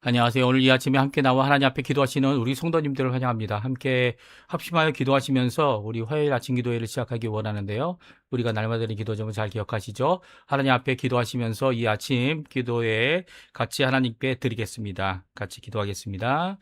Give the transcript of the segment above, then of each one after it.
안녕하세요. 오늘 이 아침에 함께 나와 하나님 앞에 기도하시는 우리 성도님들을 환영합니다. 함께 합심하여 기도하시면서 우리 화요일 아침 기도회를 시작하기 원하는데요. 우리가 날마다 드리는 기도 점을 잘 기억하시죠? 하나님 앞에 기도하시면서 이 아침 기도회에 같이 하나님께 드리겠습니다. 같이 기도하겠습니다.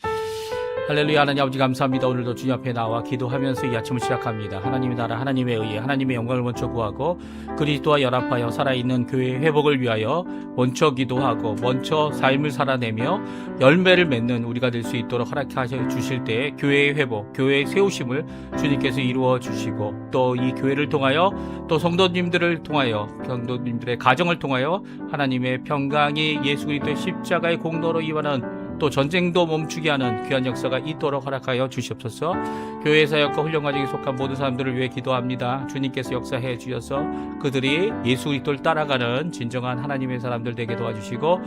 할렐루야. 하나님 아버지 감사합니다. 오늘도 주님 앞에 나와 기도하면서 이 아침을 시작합니다. 하나님의 나라 하나님의 의에 하나님의 영광을 먼저 구하고 그리스도와 연합하여 살아있는 교회의 회복을 위하여 먼저 기도하고 먼저 삶을 살아내며 열매를 맺는 우리가 될 수 있도록 허락하셔 주실 때 교회의 회복, 교회의 세우심을 주님께서 이루어 주시고 또 이 교회를 통하여 또 성도님들을 통하여 성도님들의 가정을 통하여 하나님의 평강이 예수 그리스도의 십자가의 공로로 이완하는 또 전쟁도 멈추게 하는 귀한 역사가 있도록 허락하여 주시옵소서. 교회 사역과 훈련 과정에 속한 모든 사람들을 위해 기도합니다. 주님께서 역사해 주셔서 그들이 예수 그리스도를 따라가는 진정한 하나님의 사람들 되게 도와주시고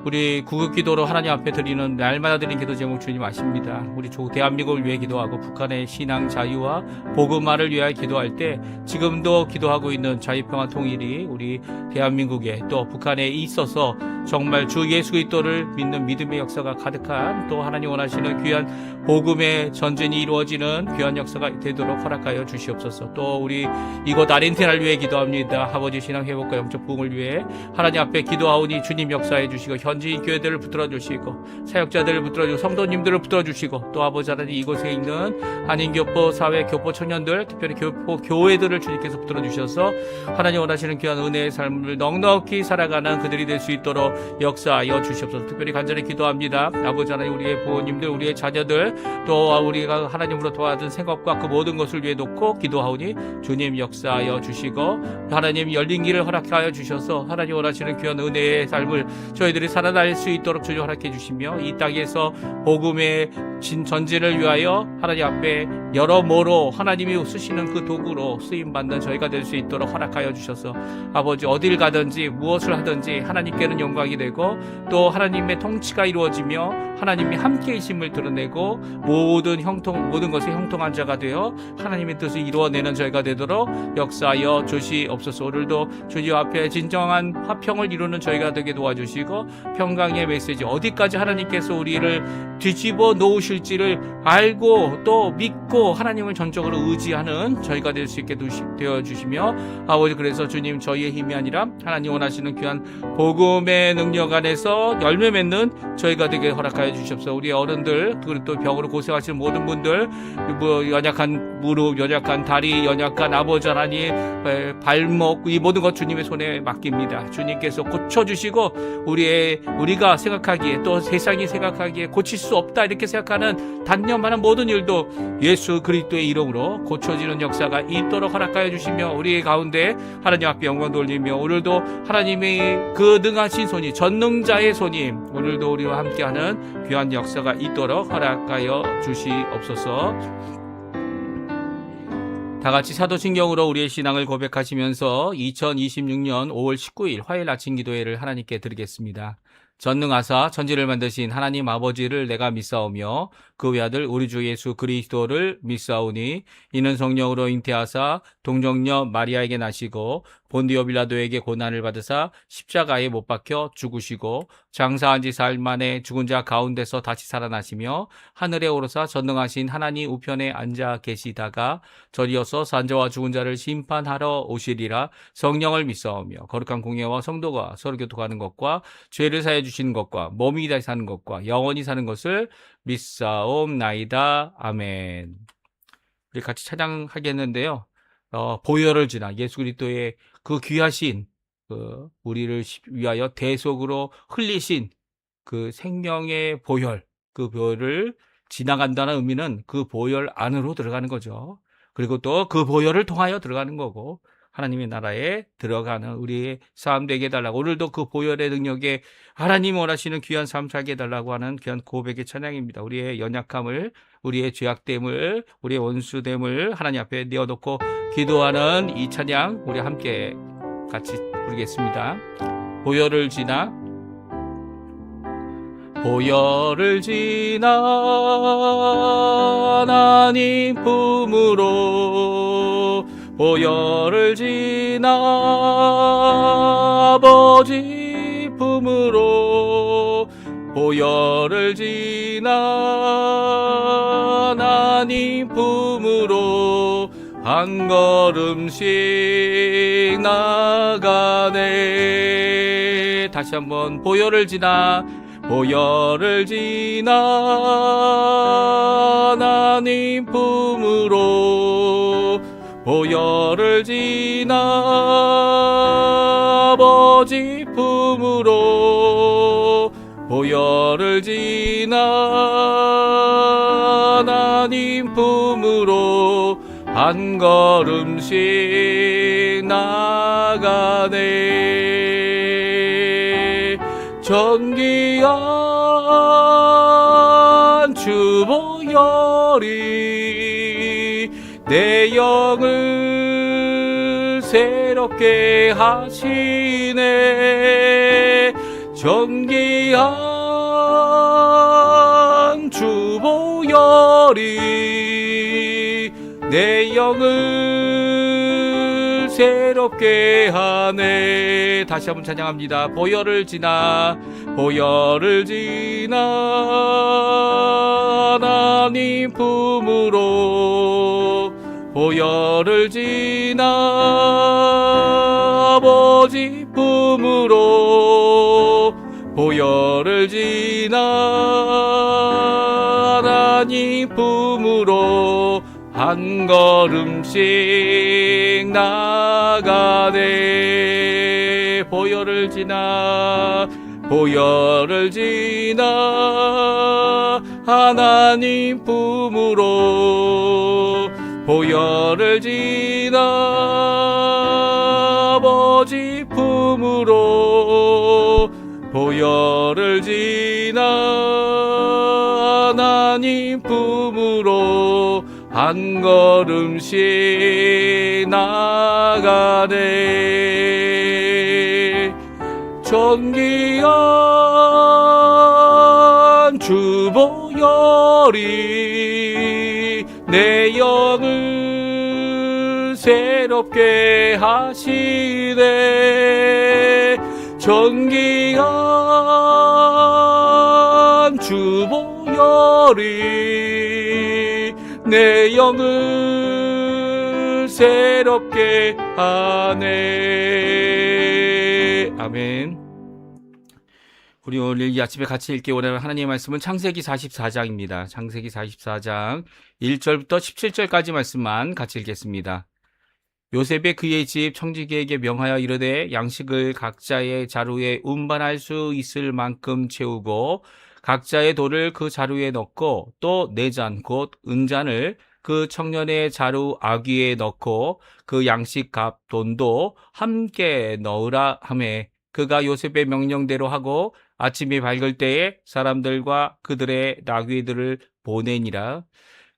우리 구급 기도로 하나님 앞에 드리는 날마다 드리는 기도 제목 주님 아십니다. 우리 대한민국을 위해 기도하고 북한의 신앙 자유와 복음화를 위하여 기도할 때 지금도 기도하고 있는 자유평화 통일이 우리 대한민국에 또 북한에 있어서 정말 주 예수 그리스도를 믿는 믿음의 역사가 가득한 또 하나님 원하시는 귀한 복음의 전쟁이 이루어지는 귀한 역사가 되도록 허락하여 주시옵소서. 또 우리 이곳 아르헨티나를 위해 기도합니다. 아버지 신앙 회복과 영적 부흥을 위해 하나님 앞에 기도하오니 주님 역사해 주시고 현지인 교회들을 붙들어 주시고 사역자들을 붙들어 주시고 성도님들을 붙들어 주시고 또 아버지 하나님 이곳에 있는 한인교포 사회 교포 청년들 특별히 교포 교회들을 주님께서 붙들어 주셔서 하나님 원하시는 귀한 은혜의 삶을 넉넉히 살아가는 그들이 될 수 있도록 역사하여 주시옵소서. 특별히 간절히 기도합니다. 아버지 하나님 우리의 부모님들 우리의 자녀들 또 우리가 하나님으로 도와준 생각과 그 모든 것을 위해 놓고 기도하오니 주님 역사하여 주시고 하나님 열린 길을 허락하여 주셔서 하나님 원하시는 귀한 은혜의 삶을 저희들이 살아날 수 있도록 주님 허락해 주시며 이 땅에서 복음의 전진을 위하여 하나님 앞에 여러모로 하나님이 쓰시는 그 도구로 쓰임받는 저희가 될 수 있도록 허락하여 주셔서 아버지 어딜 가든지 무엇을 하든지 하나님께는 영광이 되고 또 하나님의 통치가 이루어지며 하나님이 함께이심을 드러내고 모든 것에 형통한 자가 되어 하나님의 뜻을 이루어내는 저희가 되도록 역사하여 주시옵소서. 오늘도 주님 앞에 진정한 화평을 이루는 저희가 되게 도와주시고 평강의 메시지 어디까지 하나님께서 우리를 뒤집어 놓으실지를 알고 또 믿고 하나님을 전적으로 의지하는 저희가 될 수 있게 되어주시며 아버지 그래서 주님 저희의 힘이 아니라 하나님 원하시는 귀한 복음의 능력 안에서 열매 맺는 저희가 되게 허락하여 주시옵소서. 우리 어른들 그리고 또 병으로 고생하시는 모든 분들 연약한 무릎 연약한 다리 연약한 아버지 하나님 발목 이 모든 것 주님의 손에 맡깁니다. 주님께서 고쳐주시고 우리가 생각하기에 또 세상이 생각하기에 고칠 수 없다 이렇게 생각하는 단념하는 모든 일도 예수 그리스도의 이름으로 고쳐지는 역사가 있도록 허락하여 주시며 우리 가운데 하나님 앞에 영광 돌리며 오늘도 하나님의 그 능하신 손이 전능자의 손이 오늘도 우리와 함께하는 귀한 역사가 있도록 허락하여 주시옵소서. 다같이 사도신경으로 우리의 신앙을 고백하시면서 2026년 5월 19일 화요일 아침 기도회를 하나님께 드리겠습니다. 전능하사 천지를 만드신 하나님 아버지를 내가 믿사오며 그 외아들 우리 주 예수 그리스도를 믿사오니 이는 성령으로 잉태하사 동정녀 마리아에게 나시고 본디오 빌라도에게 고난을 받으사 십자가에 못 박혀 죽으시고 장사한 지 사흘 만에 죽은 자 가운데서 다시 살아나시며 하늘에 오르사 전능하신 하나님 우편에 앉아 계시다가 저리어서 산자와 죽은 자를 심판하러 오시리라. 성령을 믿사오며 거룩한 공예와 성도가 서로 교통하는 것과 죄를 사해 주시는 것과 몸이 다시 사는 것과 영원히 사는 것을 믿사옵나이다. 아멘. 우리 같이 찬양하겠는데요. 보혈을 지나 예수 그리스도의 그 귀하신 우리를 위하여 대속으로 흘리신 그 생명의 보혈, 그 보혈을 지나간다는 의미는 그 보혈 안으로 들어가는 거죠. 그리고 또 그 보혈을 통하여 들어가는 거고 하나님의 나라에 들어가는 우리의 삶 되게 해달라고 오늘도 그 보혈의 능력에 하나님 원하시는 귀한 삶 살게 해달라고 하는 귀한 고백의 찬양입니다. 우리의 연약함을 우리의 죄악됨을 우리의 원수됨을 하나님 앞에 내어놓고 기도하는 이 찬양 우리 함께 같이 부르겠습니다. 보혈을 지나 하나님 품으로 보혈을 지나 아버지 품으로 보혈을 지나 하나님 품으로 한 걸음씩 나가네. 다시 한번 보혈을 지나 하나님 품으로 보혈을 지나 아버지 품으로 보혈을 지나 하나님 품으로 한 걸음씩 나가네. 존귀한 주 보혈이 내 영을 새롭게 하시네. 존귀한 주 보혈이 내 영을 새롭게 하네. 다시 한번 찬양합니다. 보혈을 지나 하나님 품으로 보혈을 지나 아버지 품으로 보혈을 지나 하나님 품으로 한 걸음씩 나가네. 보혈을 지나 하나님 품으로 보혈을 지나 아버지 품으로 보혈을 지나 하나님 품으로 한 걸음씩 나가네. 존귀한 주 보혈이 내 영을 새롭게 하시네. 존귀한 주 보혈이 내 영을 새롭게 하네. 아멘. 우리 오늘 이 아침에 같이 읽기 원하는 하나님의 말씀은 창세기 44장입니다. 창세기 44장 1절부터 17절까지 말씀만 같이 읽겠습니다. 요셉이 그의 집 청지기에게 명하여 이르되 양식을 각자의 자루에 운반할 수 있을 만큼 채우고 각자의 돌을 그 자루에 넣고 또 네 잔 곧 은잔을 그 청년의 자루 아귀에 넣고 그 양식 값 돈도 함께 넣으라 하매 그가 요셉의 명령대로 하고 아침이 밝을 때에 사람들과 그들의 나귀들을 보내니라.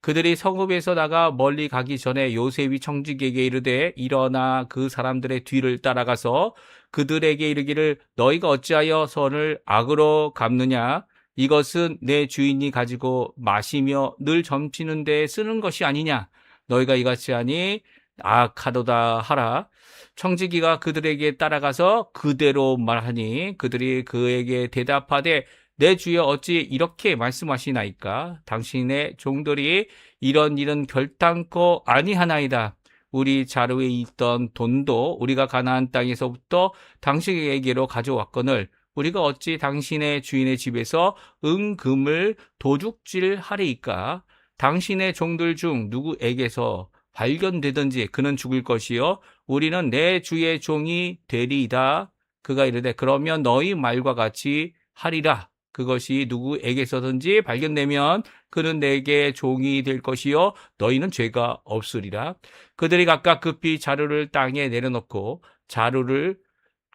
그들이 성읍에서 나가 멀리 가기 전에 요셉이 청지기에게 이르되 일어나 그 사람들의 뒤를 따라가서 그들에게 이르기를 너희가 어찌하여 선을 악으로 갚느냐? 이것은 내 주인이 가지고 마시며 늘 점치는 데 쓰는 것이 아니냐? 너희가 이같이 하니 악하도다 하라. 청지기가 그들에게 따라가서 그대로 말하니 그들이 그에게 대답하되 내 주여 어찌 이렇게 말씀하시나이까? 당신의 종들이 이런 일은 결단코 아니하나이다. 우리 자루에 있던 돈도 우리가 가나안 땅에서부터 당신에게로 가져왔거늘 우리가 어찌 당신의 주인의 집에서 은금을 도둑질하리이까? 당신의 종들 중 누구에게서 발견되든지 그는 죽을 것이요 우리는 내 주의 종이 되리이다. 그가 이르되 그러면 너희 말과 같이 하리라. 그것이 누구에게서든지 발견되면 그는 내게 종이 될 것이요 너희는 죄가 없으리라. 그들이 각각 급히 자루를 땅에 내려놓고 자루를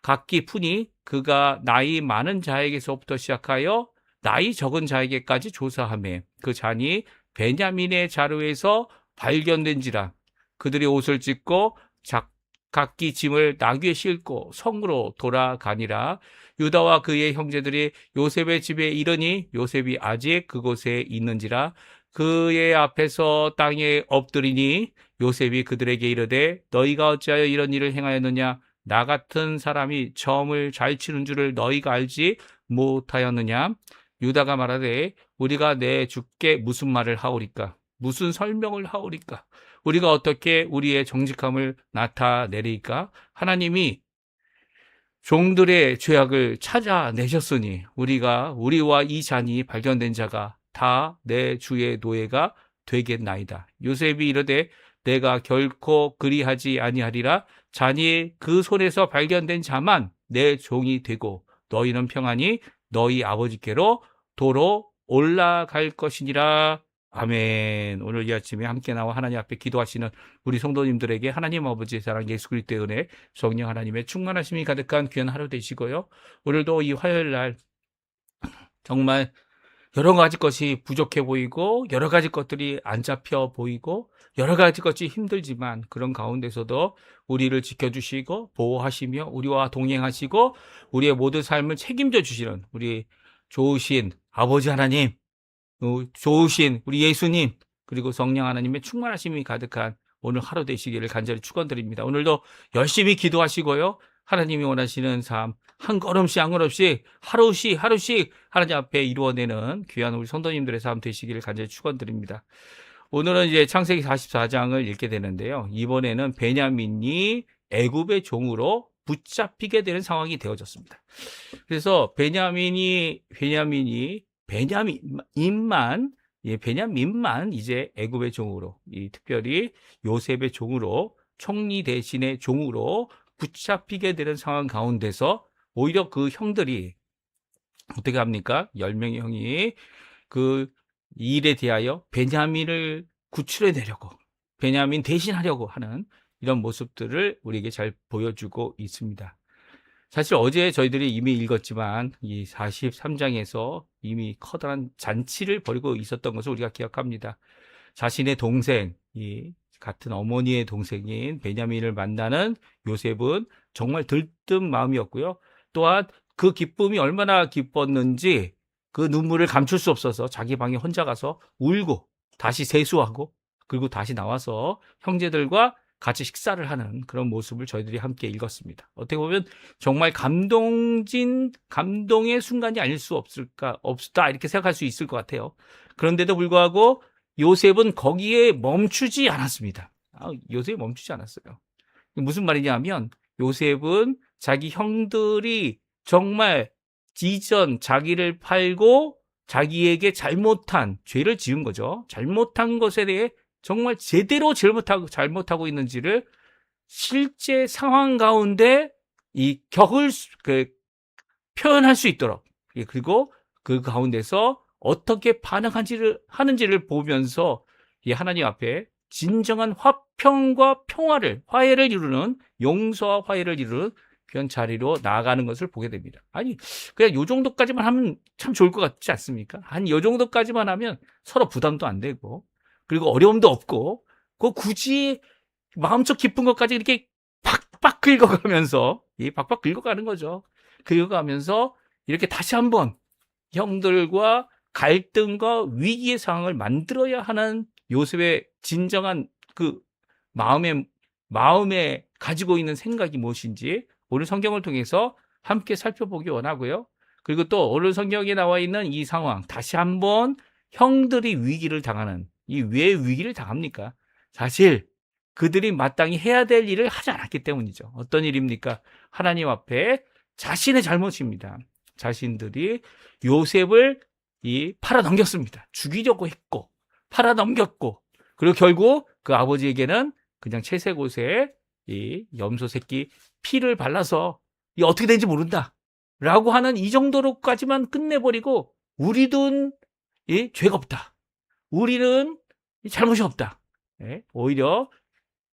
각기 푸니 그가 나이 많은 자에게서부터 시작하여 나이 적은 자에게까지 조사하며 그 잔이 베냐민의 자루에서 발견된지라. 그들이 옷을 찢고 각기 짐을 나귀에 싣고 성으로 돌아가니라. 유다와 그의 형제들이 요셉의 집에 이르니 요셉이 아직 그곳에 있는지라. 그의 앞에서 땅에 엎드리니 요셉이 그들에게 이르되 너희가 어찌하여 이런 일을 행하였느냐? 나 같은 사람이 점을 잘 치는 줄을 너희가 알지 못하였느냐? 유다가 말하되 우리가 내 주께 무슨 말을 하오리까? 무슨 설명을 하오리까? 우리가 어떻게 우리의 정직함을 나타내리까? 하나님이 종들의 죄악을 찾아내셨으니 우리와 이 잔이 발견된 자가 다 내 주의 노예가 되겠나이다. 요셉이 이르되 내가 결코 그리하지 아니하리라. 잔이 그 손에서 발견된 자만 내 종이 되고 너희는 평안히 너희 아버지께로 도로 올라갈 것이니라. 아멘. 오늘 이 아침에 함께 나와 하나님 앞에 기도하시는 우리 성도님들에게 하나님 아버지의 사랑, 예수 그리스도의 은혜, 성령 하나님의 충만하심이 가득한 귀한 하루 되시고요. 오늘도 이 화요일 날 정말 여러 가지 것이 부족해 보이고 여러 가지 것들이 안 잡혀 보이고 여러 가지 것이 힘들지만 그런 가운데서도 우리를 지켜주시고 보호하시며 우리와 동행하시고 우리의 모든 삶을 책임져 주시는 우리 좋으신 아버지 하나님, 좋으신 우리 예수님, 그리고 성령 하나님의 충만하심이 가득한 오늘 하루 되시기를 간절히 축원드립니다. 오늘도 열심히 기도하시고요. 하나님이 원하시는 삶 한 걸음씩 한 걸음씩 하루씩 하나님 앞에 이루어내는 귀한 우리 성도님들의 삶 되시기를 간절히 축원드립니다. 오늘은 이제 창세기 44장을 읽게 되는데요. 이번에는 베냐민이 애굽의 종으로 붙잡히게 되는 상황이 되어졌습니다. 그래서 베냐민만 이제 애굽의 종으로, 특별히 요셉의 종으로, 총리 대신의 종으로 붙잡히게 되는 상황 가운데서 오히려 그 형들이 어떻게 합니까? 10명의 형이 그 일에 대하여 베냐민을 구출해내려고, 베냐민 대신하려고 하는 이런 모습들을 우리에게 잘 보여주고 있습니다. 사실 어제 저희들이 이미 읽었지만 이 43장에서 이미 커다란 잔치를 벌이고 있었던 것을 우리가 기억합니다. 자신의 동생, 같은 어머니의 동생인 베냐민을 만나는 요셉은 정말 들뜬 마음이었고요. 또한 그 기쁨이 얼마나 기뻤는지 그 눈물을 감출 수 없어서 자기 방에 혼자 가서 울고 다시 세수하고 그리고 다시 나와서 형제들과 같이 식사를 하는 그런 모습을 저희들이 함께 읽었습니다. 어떻게 보면 정말 감동의 순간이 아닐 수 없다 이렇게 생각할 수 있을 것 같아요. 그런데도 불구하고 요셉은 거기에 멈추지 않았습니다. 요셉이 멈추지 않았어요. 무슨 말이냐면 요셉은 자기 형들이 정말 이전 자기를 팔고 자기에게 잘못한 죄를 지은 거죠. 잘못한 것에 대해 정말 제대로 잘못하고 있는지를 실제 상황 가운데 표현할 수 있도록, 그리고 그 가운데서 어떻게 하는지를 보면서 하나님 앞에 진정한 화평과 화해를 이루는, 용서와 화해를 이루는 그런 자리로 나아가는 것을 보게 됩니다. 아니, 그냥 요 정도까지만 하면 참 좋을 것 같지 않습니까? 요 정도까지만 하면 서로 부담도 안 되고, 그리고 어려움도 없고, 굳이 마음속 깊은 것까지 이렇게 팍팍 긁어가면서, 박박 긁어가는 거죠. 긁어가면서 이렇게 다시 한번 형들과 갈등과 위기의 상황을 만들어야 하는 요셉의 진정한 그 마음에 가지고 있는 생각이 무엇인지 오늘 성경을 통해서 함께 살펴보기 원하고요. 그리고 또 오늘 성경에 나와 있는 이 상황, 다시 한번 형들이 위기를 당하는, 왜 위기를 당합니까? 사실 그들이 마땅히 해야 될 일을 하지 않았기 때문이죠. 어떤 일입니까? 하나님 앞에 자신의 잘못입니다. 자신들이 요셉을 팔아넘겼습니다. 죽이려고 했고 팔아넘겼고, 그리고 결국 그 아버지에게는 그냥 채색 옷에 염소 새끼 피를 발라서 어떻게 되는지 모른다 라고 하는 이 정도로까지만 끝내버리고, 우리는 죄가 없다, 우리는 잘못이 없다, 오히려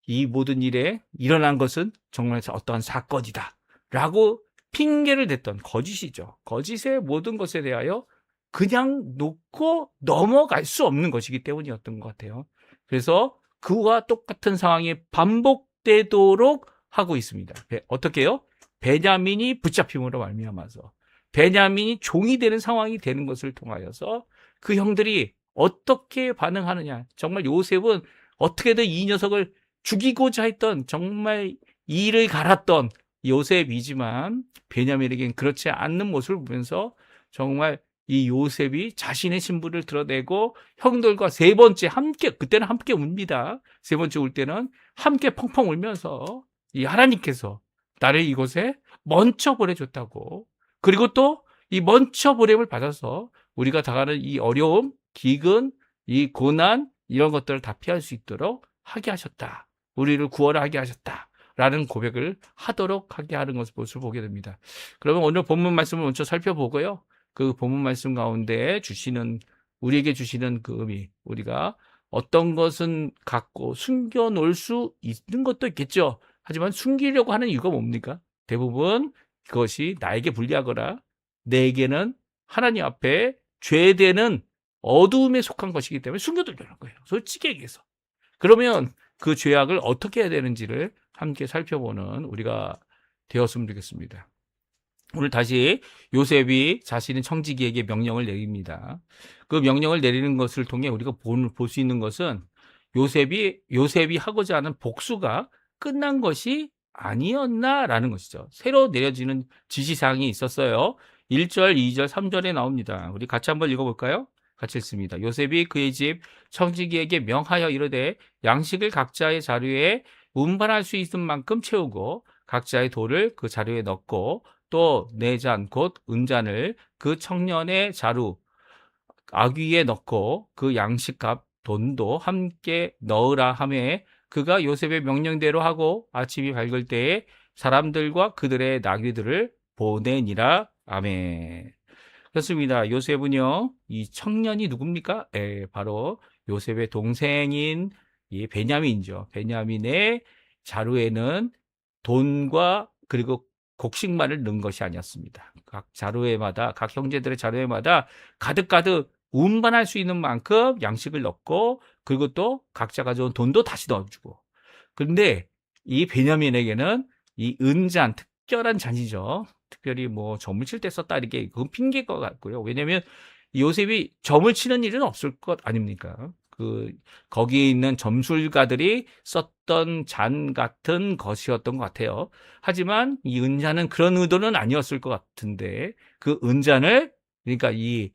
이 모든 일에 일어난 것은 정말 어떠한 사건이다 라고 핑계를 댔던 거짓이죠. 거짓의 모든 것에 대하여 그냥 놓고 넘어갈 수 없는 것이기 때문이었던 것 같아요. 그래서 그와 똑같은 상황이 반복되도록 하고 있습니다. 어떻게 해요? 베냐민이 붙잡힘으로 말미암아서 베냐민이 종이 되는 상황이 되는 것을 통하여서 그 형들이 어떻게 반응하느냐. 정말 요셉은 어떻게든 이 녀석을 죽이고자 했던, 정말 이를 갈았던 요셉이지만 베냐민에겐 그렇지 않는 모습을 보면서 정말 이 요셉이 자신의 신분을 드러내고 형들과 세 번째 함께, 그때는 함께 웁니다. 세 번째 울 때는 함께 펑펑 울면서 이 하나님께서 나를 이곳에 먼저 보내줬다고. 그리고 또 이 먼저 보냄을 받아서 우리가 당하는 이 어려움, 기근, 이 고난, 이런 것들을 다 피할 수 있도록 하게 하셨다. 우리를 구원하게 하셨다. 라는 고백을 하도록 하게 하는 것을 보게 됩니다. 그러면 오늘 본문 말씀을 먼저 살펴보고요. 그 본문 말씀 가운데 우리에게 주시는 그 의미, 우리가 어떤 것은 갖고 숨겨 놓을 수 있는 것도 있겠죠. 하지만 숨기려고 하는 이유가 뭡니까? 대부분 그것이 나에게 불리하거나 내게는 하나님 앞에 죄되는 어두움에 속한 것이기 때문에 숨겨두려는 거예요. 솔직히 얘기해서. 그러면 그 죄악을 어떻게 해야 되는지를 함께 살펴보는 우리가 되었으면 좋겠습니다. 오늘 다시 요셉이 자신의 청지기에게 명령을 내립니다. 그 명령을 내리는 것을 통해 우리가 볼 수 있는 것은 요셉이 하고자 하는 복수가 끝난 것이 아니었나라는 것이죠. 새로 내려지는 지시사항이 있었어요. 1절, 2절, 3절에 나옵니다. 우리 같이 한번 읽어볼까요? 같이 읽습니다. 요셉이 그의 집 청지기에게 명하여 이르되 양식을 각자의 자루에 운반할 수 있을 만큼 채우고 각자의 돌을 그 자루에 넣고 또 네 잔 곧 은잔을 그 청년의 자루 아귀에 넣고 그 양식값 돈도 함께 넣으라 하매 그가 요셉의 명령대로 하고 아침이 밝을 때에 사람들과 그들의 나귀들을 보내니라. 아멘. 그렇습니다. 요셉은요, 이 청년이 누굽니까? 바로 요셉의 동생인 이 베냐민이죠. 베냐민의 자루에는 돈과 그리고 곡식만을 넣은 것이 아니었습니다. 각 형제들의 자루에마다 가득가득 운반할 수 있는 만큼 양식을 넣고 그리고 또 각자 가져온 돈도 다시 넣어주고. 그런데 이 베냐민에게는 이 은잔, 특별한 잔이죠. 특별히 뭐 점을 칠 때 썼다 이렇게 그건 핑계일 것 같고요. 왜냐하면 요셉이 점을 치는 일은 없을 것 아닙니까? 거기에 있는 점술가들이 썼던 잔 같은 것이었던 것 같아요. 하지만 이 은잔은 그런 의도는 아니었을 것 같은데 그 은잔을 그러니까 이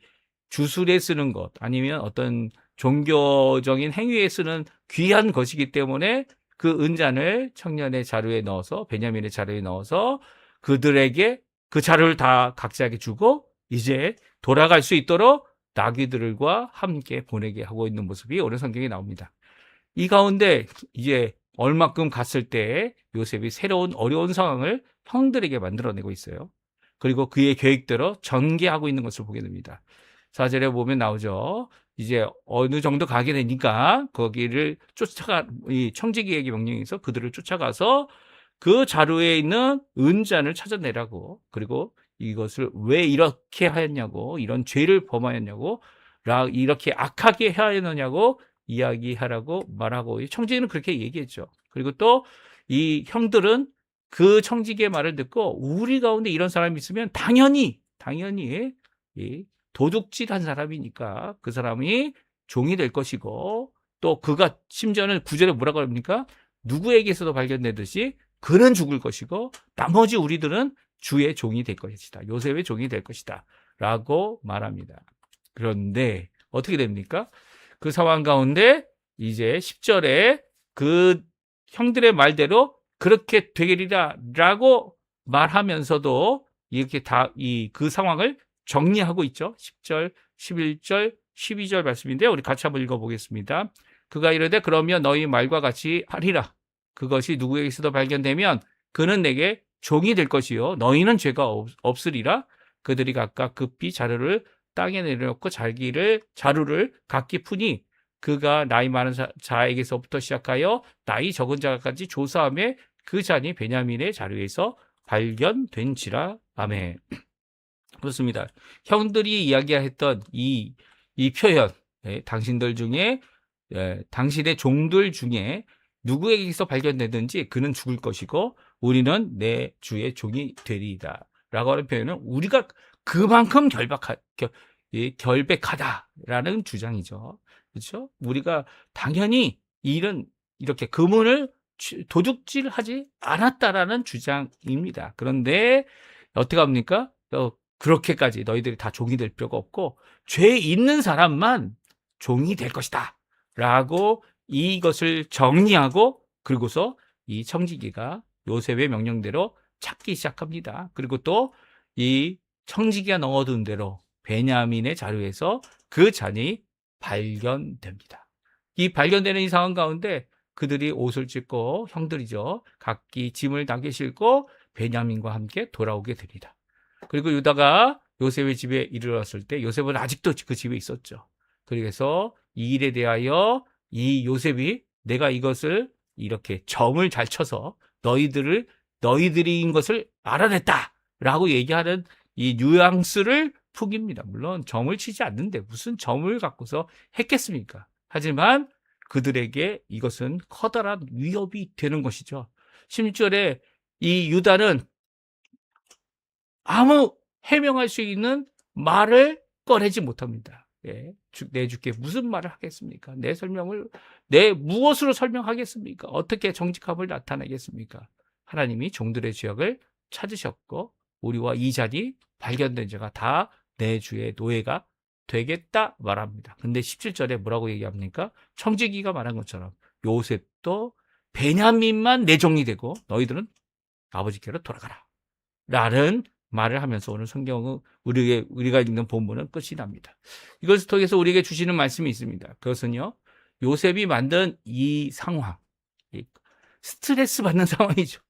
주술에 쓰는 것 아니면 어떤 종교적인 행위에 쓰는 귀한 것이기 때문에 그 은잔을 청년의 자루에 넣어서 베냐민의 자루에 넣어서 그들에게 그 자루를 다 각자에게 주고 이제 돌아갈 수 있도록 나귀들과 함께 보내게 하고 있는 모습이 오늘 성경에 나옵니다. 이 가운데 이제 얼마큼 갔을 때 요셉이 새로운 어려운 상황을 형들에게 만들어내고 있어요. 그리고 그의 계획대로 전개하고 있는 것을 보게 됩니다. 4절에 보면 나오죠. 이제 어느 정도 가게 되니까 거기를 이 청지기에게 명령해서 그들을 쫓아가서 그 자루에 있는 은잔을 찾아내라고 그리고 이것을 왜 이렇게 하였냐고 이런 죄를 범하였냐고 이렇게 악하게 하였느냐고 이야기하라고 말하고 청지기는 그렇게 얘기했죠. 그리고 또 이 형들은 그 청지기의 말을 듣고 우리 가운데 이런 사람이 있으면 당연히 이 도둑질한 사람이니까 그 사람이 종이 될 것이고 또 그가 심지어는 9절에 뭐라고 합니까? 누구에게서도 발견되듯이 그는 죽을 것이고 나머지 우리들은 주의 종이 될 것이다. 요셉의 종이 될 것이다. 라고 말합니다. 그런데 어떻게 됩니까? 그 상황 가운데 이제 10절에 그 형들의 말대로 그렇게 되리라 라고 말하면서도 이렇게 그 상황을 정리하고 있죠. 10절, 11절, 12절 말씀인데요. 우리 같이 한번 읽어보겠습니다. 그가 이르되 그러면 너희 말과 같이 하리라. 그것이 누구에게서도 발견되면 그는 내게 종이 될 것이요 너희는 죄가 없으리라. 그들이 각각 급히 자루를 땅에 내려놓고 자루를 각기 푸니 그가 나이 많은 자에게서부터 시작하여 나이 적은 자까지 조사하며 그 잔이 베냐민의 자루에서 발견된지라. 아멘. 그렇습니다. 형들이 이야기했던 이 표현, 당신들 중에 당신의 종들 중에 누구에게서 발견되든지 그는 죽을 것이고 우리는 내 주의 종이 되리이다. 라고 하는 표현은 우리가 그만큼 결백하다라는 주장이죠. 그렇죠? 우리가 당연히 이렇게 금은을 도둑질하지 않았다라는 주장입니다. 그런데 어떻게 합니까? 그렇게까지 너희들이 다 종이 될 필요가 없고 죄 있는 사람만 종이 될 것이다 라고 이것을 정리하고, 그리고서 이 청지기가 요셉의 명령대로 찾기 시작합니다. 그리고 또 이 청지기가 넣어둔 대로 베냐민의 자루에서 그 잔이 발견됩니다. 이 발견되는 이 상황 가운데 그들이 옷을 찢고, 형들이죠, 각기 짐을 당겨 싣고 베냐민과 함께 돌아오게 됩니다. 그리고 유다가 요셉의 집에 이르렀을 때 요셉은 아직도 그 집에 있었죠. 그래서 이 일에 대하여 이 요셉이 내가 이것을 이렇게 점을 잘 쳐서 너희들인 것을 알아냈다라고 얘기하는 이 뉘앙스를 풍깁니다. 물론 점을 치지 않는데 무슨 점을 갖고서 했겠습니까? 하지만 그들에게 이것은 커다란 위협이 되는 것이죠. 16절에 이 유다는 아무 해명할 수 있는 말을 꺼내지 못합니다. 예, 내 주께 무슨 말을 하겠습니까? 내 무엇으로 설명하겠습니까? 어떻게 정직함을 나타내겠습니까? 하나님이 종들의 죄악을 찾으셨고 우리와 이 잔이 발견된 자가 다 내 주의 노예가 되겠다 말합니다. 근데 17절에 뭐라고 얘기합니까? 청지기가 말한 것처럼 요셉도 베냐민만 내 종이 되고 너희들은 아버지께로 돌아가라 라는 말을 하면서 오늘 성경은 우리가 읽는 본문은 끝이 납니다. 이것을 통해서 우리에게 주시는 말씀이 있습니다. 그것은요, 요셉이 만든 이 상황, 스트레스 받는 상황이죠.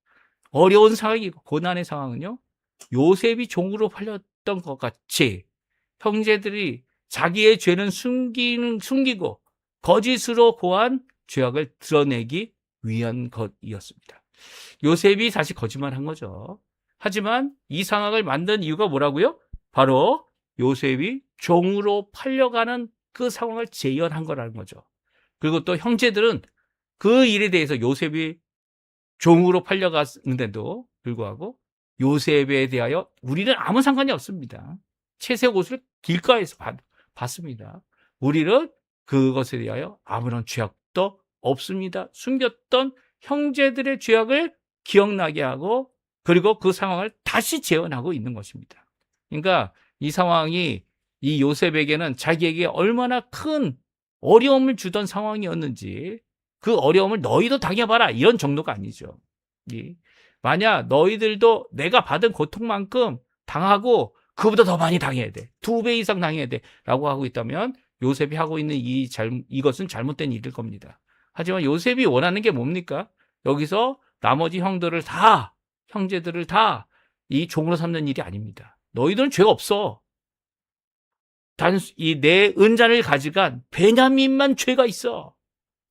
어려운 상황이고 고난의 상황은요, 요셉이 종으로 팔렸던 것 같이 형제들이 자기의 죄는 숨기고 거짓으로 고한 죄악을 드러내기 위한 것이었습니다. 요셉이 사실 거짓말한 거죠. 하지만 이 상황을 만든 이유가 뭐라고요? 바로 요셉이 종으로 팔려가는 그 상황을 재현한 거라는 거죠. 그리고 또 형제들은 그 일에 대해서 요셉이 종으로 팔려갔는데도 불구하고 요셉에 대하여 우리는 아무 상관이 없습니다. 채색 옷을 길가에서 봤습니다. 우리는 그것에 대하여 아무런 죄악도 없습니다. 숨겼던 형제들의 죄악을 기억나게 하고 그리고 그 상황을 다시 재현하고 있는 것입니다. 그러니까 이 상황이 이 요셉에게는 자기에게 얼마나 큰 어려움을 주던 상황이었는지, 그 어려움을 너희도 당해봐라 이런 정도가 아니죠. 만약 너희들도 내가 받은 고통만큼 당하고 그보다 더 많이 당해야 돼, 2배 이상 당해야 돼 라고 하고 있다면 요셉이 하고 있는 이것은 잘못된 일일 겁니다. 하지만 요셉이 원하는 게 뭡니까? 여기서 나머지 형제들을 다 이 종으로 삼는 일이 아닙니다. 너희들은 죄가 없어. 이 내 은잔을 가져간 베냐민만 죄가 있어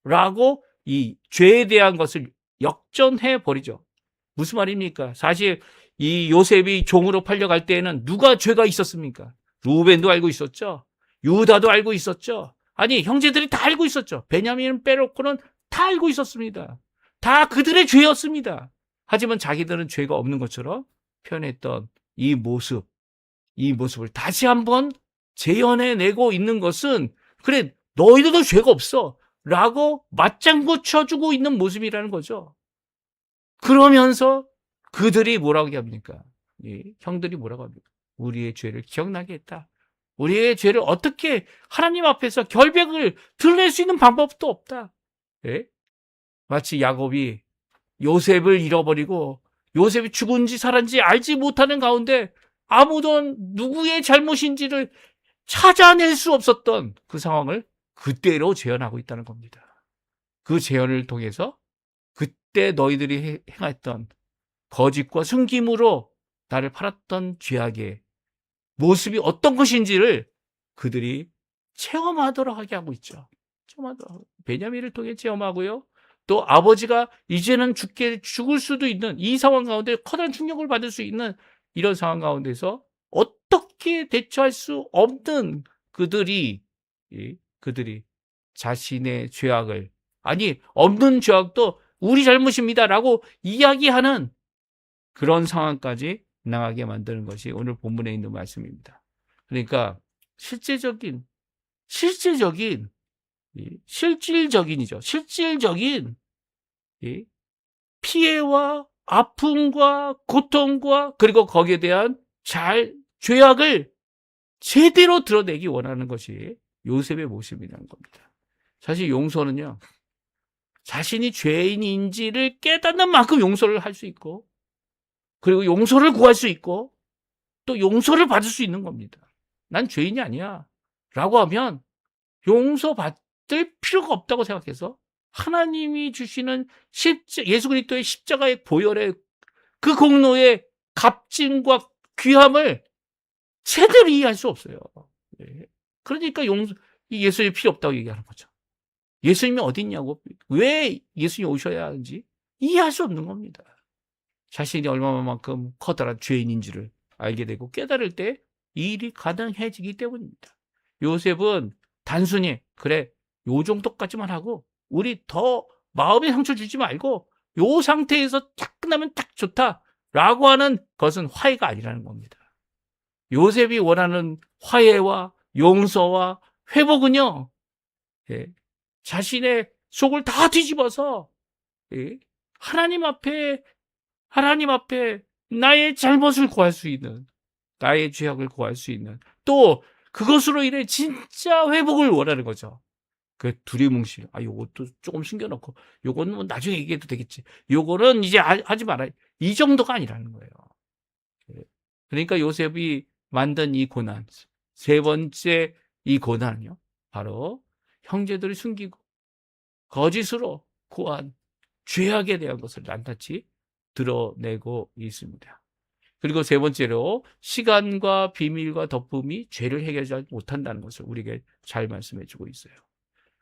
라고 이 죄에 대한 것을 역전해 버리죠. 무슨 말입니까? 사실 이 요셉이 종으로 팔려갈 때에는 누가 죄가 있었습니까? 루벤도 알고 있었죠. 유다도 알고 있었죠. 아니, 형제들이 다 알고 있었죠. 베냐민을 빼놓고는 다 알고 있었습니다. 다 그들의 죄였습니다. 하지만 자기들은 죄가 없는 것처럼 표현했던 이 모습을 다시 한번 재현해내고 있는 것은, 그래, 너희들도 죄가 없어 라고 맞장구 쳐주고 있는 모습이라는 거죠. 그러면서 그들이 뭐라고 합니까? 형들이 뭐라고 합니까? 우리의 죄를 기억나게 했다. 우리의 죄를 어떻게 하나님 앞에서 결백을 드러낼 수 있는 방법도 없다. 마치 야곱이 요셉을 잃어버리고 요셉이 죽은지 살았는지 알지 못하는 가운데 아무도 누구의 잘못인지를 찾아낼 수 없었던 그 상황을 그때로 재현하고 있다는 겁니다. 그 재현을 통해서 그때 너희들이 행했던 거짓과 숨김으로 나를 팔았던 죄악의 모습이 어떤 것인지를 그들이 체험하도록 하게 하고 있죠. 베냐민을 통해 체험하고요. 또 아버지가 이제는 죽을 수도 있는 이 상황 가운데 커다란 충격을 받을 수 있는 이런 상황 가운데서 어떻게 대처할 수 없는 그들이 자신의 죄악을, 아니 없는 죄악도 우리 잘못입니다라고 이야기하는 그런 상황까지 나가게 만드는 것이 오늘 본문에 있는 말씀입니다. 그러니까 실질적인 피해와 아픔과 고통과 그리고 거기에 대한 잘 죄악을 제대로 드러내기 원하는 것이 요셉의 모습이라는 겁니다. 사실 용서는요, 자신이 죄인인지를 깨닫는 만큼 용서를 할 수 있고, 그리고 용서를 구할 수 있고, 또 용서를 받을 수 있는 겁니다. 난 죄인이 아니야 라고 하면 용서받을 필요가 없다고 생각해서 하나님이 주시는 예수 그리스도의 십자가의 보혈의 그 공로의 값짐과 귀함을 제대로 이해할 수 없어요. 그러니까 예수님이 필요 없다고 얘기하는 거죠. 예수님이 어디 있냐고, 왜 예수님이 오셔야 하는지 이해할 수 없는 겁니다. 자신이 얼마만큼 커다란 죄인인지를 알게 되고 깨달을 때 이 일이 가능해지기 때문입니다. 요셉은 단순히 그래 요 정도까지만 하고 우리 더 마음에 상처 주지 말고 요 상태에서 딱 끝나면 딱 좋다라고 하는 것은 화해가 아니라는 겁니다. 요셉이 원하는 화해와 용서와 회복은요, 자신의 속을 다 뒤집어서 하나님 앞에 나의 잘못을 구할 수 있는, 나의 죄악을 구할 수 있는, 또 그것으로 인해 진짜 회복을 원하는 거죠. 그 두리뭉실, 요것도 조금 숨겨놓고 요거는 뭐 나중에 얘기해도 되겠지, 요거는 이제 하지 말아요, 이 정도가 아니라는 거예요. 그러니까 요셉이 만든 이 고난, 세 번째 이 고난은요, 바로 형제들을 숨기고 거짓으로 구한 죄악에 대한 것을 낱낱이 드러내고 있습니다. 그리고 세 번째로 시간과 비밀과 덮음이 죄를 해결하지 못한다는 것을 우리에게 잘 말씀해 주고 있어요.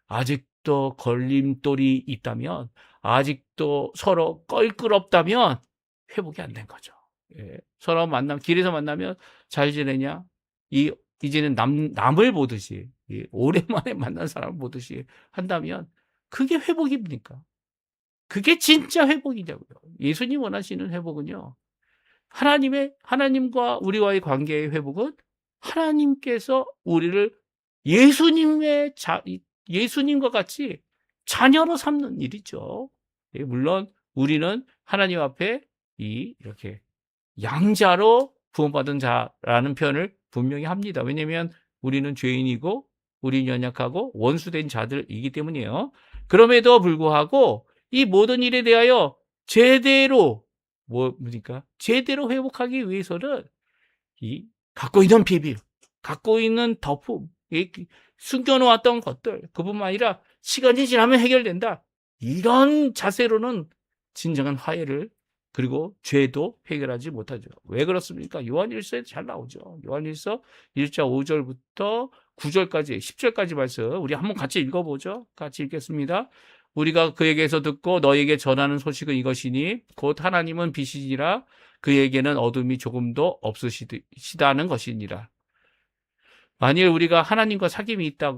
아직도 걸림돌이 있다면, 아직도 서로 껄끄럽다면 회복이 안 된 거죠. 서로 길에서 만나면 잘 지내냐? 이제는 남을 보듯이, 오랜만에 만난 사람을 보듯이 한다면 그게 회복입니까? 그게 진짜 회복이냐고요. 예수님 원하시는 회복은요, 하나님과 우리와의 관계의 회복은 하나님께서 우리를 예수님과 같이 자녀로 삼는 일이죠. 물론 우리는 하나님 앞에 이렇게 양자로 구원받은 자라는 표현을 분명히 합니다. 왜냐하면 우리는 죄인이고 우리는 연약하고 원수된 자들이기 때문이에요. 그럼에도 불구하고 이 모든 일에 대하여 제대로 제대로 회복하기 위해서는 이 갖고 있는 비밀, 갖고 있는 덮음, 숨겨놓았던 것들, 그뿐만 아니라 시간이 지나면 해결된다, 이런 자세로는 진정한 화해를, 그리고 죄도 해결하지 못하죠. 왜 그렇습니까? 요한일서에 잘 나오죠. 요한일서 1장 5절부터 9절까지 10절까지 말씀 우리 한번 같이 읽어보죠. 같이 읽겠습니다. 우리가 그에게서 듣고 너에게 전하는 소식은 이것이니 곧 하나님은 빛이니라 그에게는 어둠이 조금도 없으시다는 것이니라. 만일 우리가 하나님과 사귐이 있다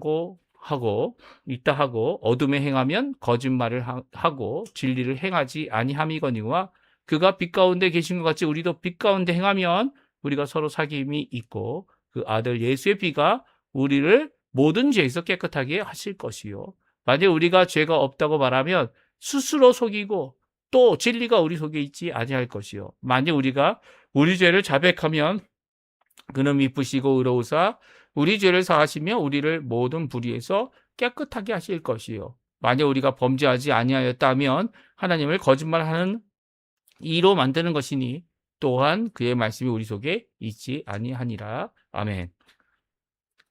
하고 어둠에 행하면 거짓말을 하고 진리를 행하지 아니함이거니와 그가 빛 가운데 계신 것 같이 우리도 빛 가운데 행하면 우리가 서로 사귐이 있고 그 아들 예수의 피가 우리를 모든 죄에서 깨끗하게 하실 것이요. 만약 우리가 죄가 없다고 말하면 스스로 속이고 또 진리가 우리 속에 있지 아니할 것이요. 만약 우리가 우리 죄를 자백하면 그는 미쁘시고 의로우사 우리 죄를 사하시며 우리를 모든 불의에서 깨끗하게 하실 것이요. 만약 우리가 범죄하지 아니하였다면 하나님을 거짓말하는 이로 만드는 것이니 또한 그의 말씀이 우리 속에 있지 아니하니라. 아멘.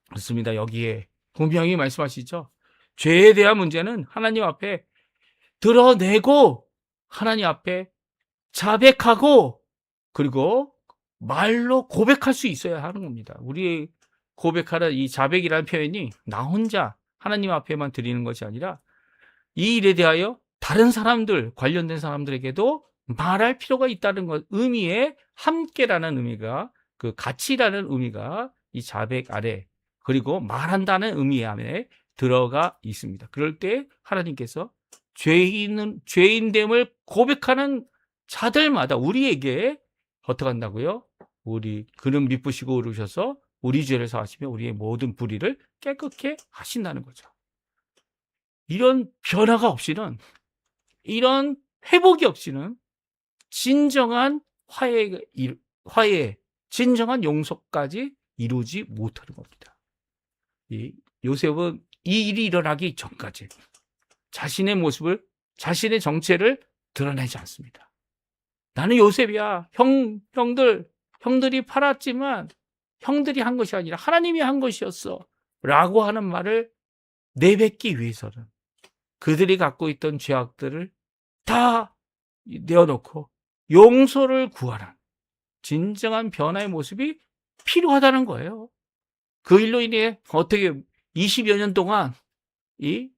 그렇습니다. 여기에 분명히 말씀하시죠. 죄에 대한 문제는 하나님 앞에 드러내고 하나님 앞에 자백하고 그리고 말로 고백할 수 있어야 하는 겁니다. 우리 고백하는 이 자백이라는 표현이 나 혼자 하나님 앞에만 드리는 것이 아니라 이 일에 대하여 다른 사람들, 관련된 사람들에게도 말할 필요가 있다는 것, 의미에 함께라는 의미가, 그 가치라는 의미가 이 자백 아래, 그리고 말한다는 의미 안에 들어가 있습니다. 그럴 때 하나님께서 죄인됨을 고백하는 자들마다 우리에게 어떻게 한다고요? 그는 미쁘시고 의로우셔서 우리 죄를 사하시며 우리의 모든 불의를 깨끗게 하신다는 거죠. 이런 변화가 없이는, 이런 회복이 없이는 진정한 화해, 진정한 용서까지 이루지 못하는 겁니다. 이 요셉은 이 일이 일어나기 전까지 자신의 모습을, 자신의 정체를 드러내지 않습니다. 나는 요셉이야. 형들이 팔았지만 형들이 한 것이 아니라 하나님이 한 것이었어. 라고 하는 말을 내뱉기 위해서는 그들이 갖고 있던 죄악들을 다 내어놓고 용서를 구하는 진정한 변화의 모습이 필요하다는 거예요. 그 일로 인해 어떻게 20여 년 동안 이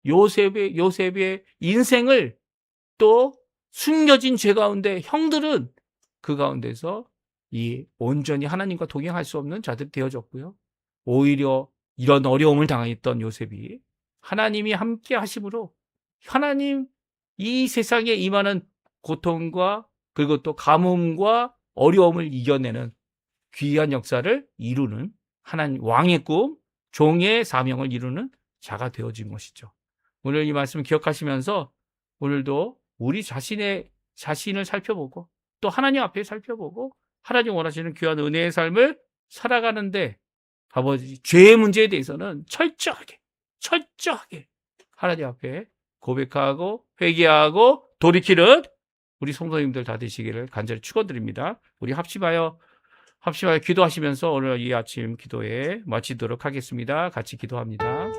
요셉의 인생을 또 숨겨진 죄 가운데 형들은 그 가운데서 이 온전히 하나님과 동행할 수 없는 자들이 되어졌고요. 오히려 이런 어려움을 당했던 요셉이 하나님이 함께 하심으로 하나님 이 세상에 임하는 고통과 그리고 또 가뭄과 어려움을 이겨내는 귀한 역사를 이루는 하나님 왕의 꿈, 종의 사명을 이루는 자가 되어진 것이죠. 오늘 이 말씀 기억하시면서 오늘도 우리 자신을 살펴보고 또 하나님 앞에 살펴보고 하나님 원하시는 귀한 은혜의 삶을 살아가는데 아버지 죄의 문제에 대해서는 철저하게 하나님 앞에 고백하고 회개하고 돌이키는 우리 성도님들 다 되시기를 간절히 축원드립니다. 우리 합심하여 기도하시면서 오늘 이 아침 기도에 마치도록 하겠습니다. 같이 기도합니다.